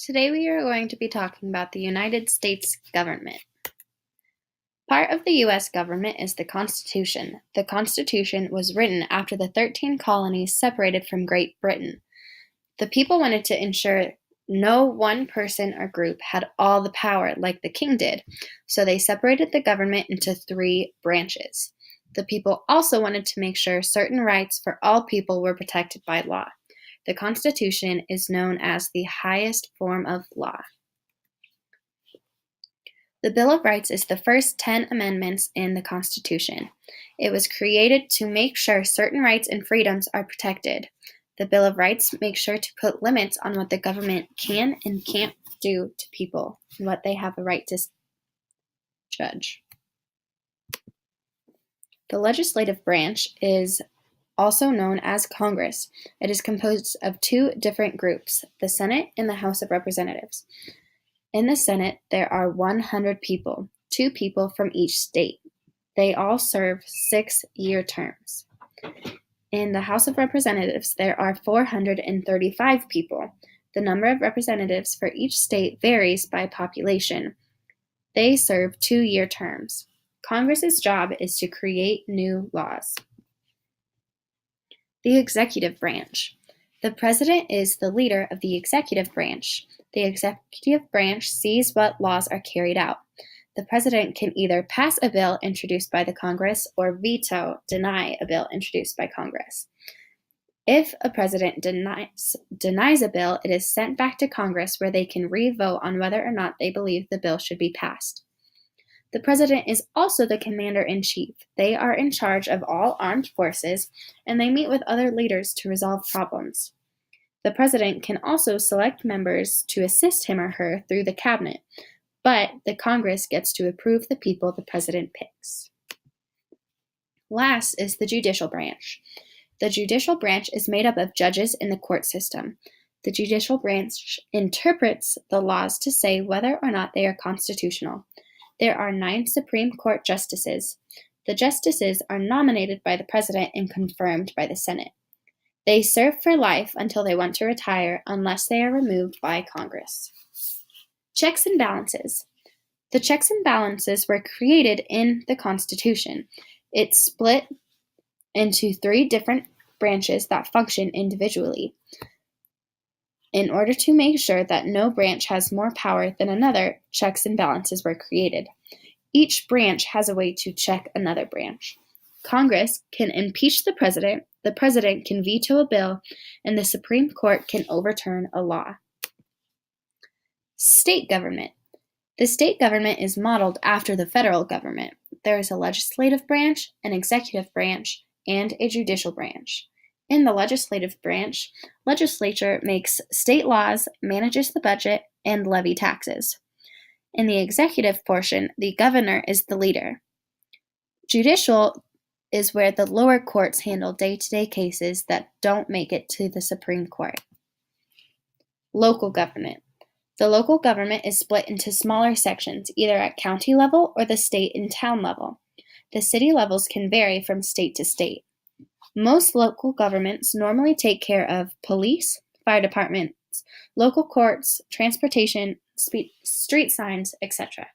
Today we are going to be talking about the United States government. Part of the U.S. government is the Constitution. The Constitution was written after the 13 colonies separated from Great Britain. The people wanted to ensure no one person or group had all the power like the king did, so they separated the government into 3 branches. The people also wanted to make sure certain rights for all people were protected by law. The Constitution is known as the highest form of law. The Bill of Rights is the first 10 amendments in the Constitution. It was created to make sure certain rights and freedoms are protected. The Bill of Rights makes sure to put limits on what the government can and can't do to people and what they have a right to judge. The legislative branch is also known as Congress. It is composed of 2 different groups, the Senate and the House of Representatives. In the Senate, there are 100 people, 2 people from each state. They all serve 6-year terms. In the House of Representatives, there are 435 people. The number of representatives for each state varies by population. They serve 2-year terms. Congress's job is to create new laws. The executive branch. The president is the leader of the executive branch. The executive branch sees what laws are carried out. The president can either pass a bill introduced by the Congress or deny a bill introduced by Congress. If a president denies a bill, it is sent back to Congress where they can re-vote on whether or not they believe the bill should be passed. The president is also the commander-in-chief. They are in charge of all armed forces, and they meet with other leaders to resolve problems. The president can also select members to assist him or her through the cabinet, but the Congress gets to approve the people the president picks. Last is the judicial branch. The judicial branch is made up of judges in the court system. The judicial branch interprets the laws to say whether or not they are constitutional. There are 9 Supreme Court justices. The justices are nominated by the president and confirmed by the Senate. They serve for life until they want to retire unless they are removed by Congress. Checks and balances. The checks and balances were created in the Constitution. It's split into 3 different branches that function individually. In order to make sure that no branch has more power than another, checks and balances were created. Each branch has a way to check another branch. Congress can impeach the president can veto a bill, and the Supreme Court can overturn a law. State government. The state government is modeled after the federal government. There is a legislative branch, an executive branch, and a judicial branch. In the legislative branch, legislature makes state laws, manages the budget, and levy taxes. In the executive portion, the governor is the leader. Judicial is where the lower courts handle day-to-day cases that don't make it to the Supreme Court. Local government. The local government is split into smaller sections, either at county level or the state and town level. The city levels can vary from state to state. Most local governments normally take care of police, fire departments, local courts, transportation, street signs, etc.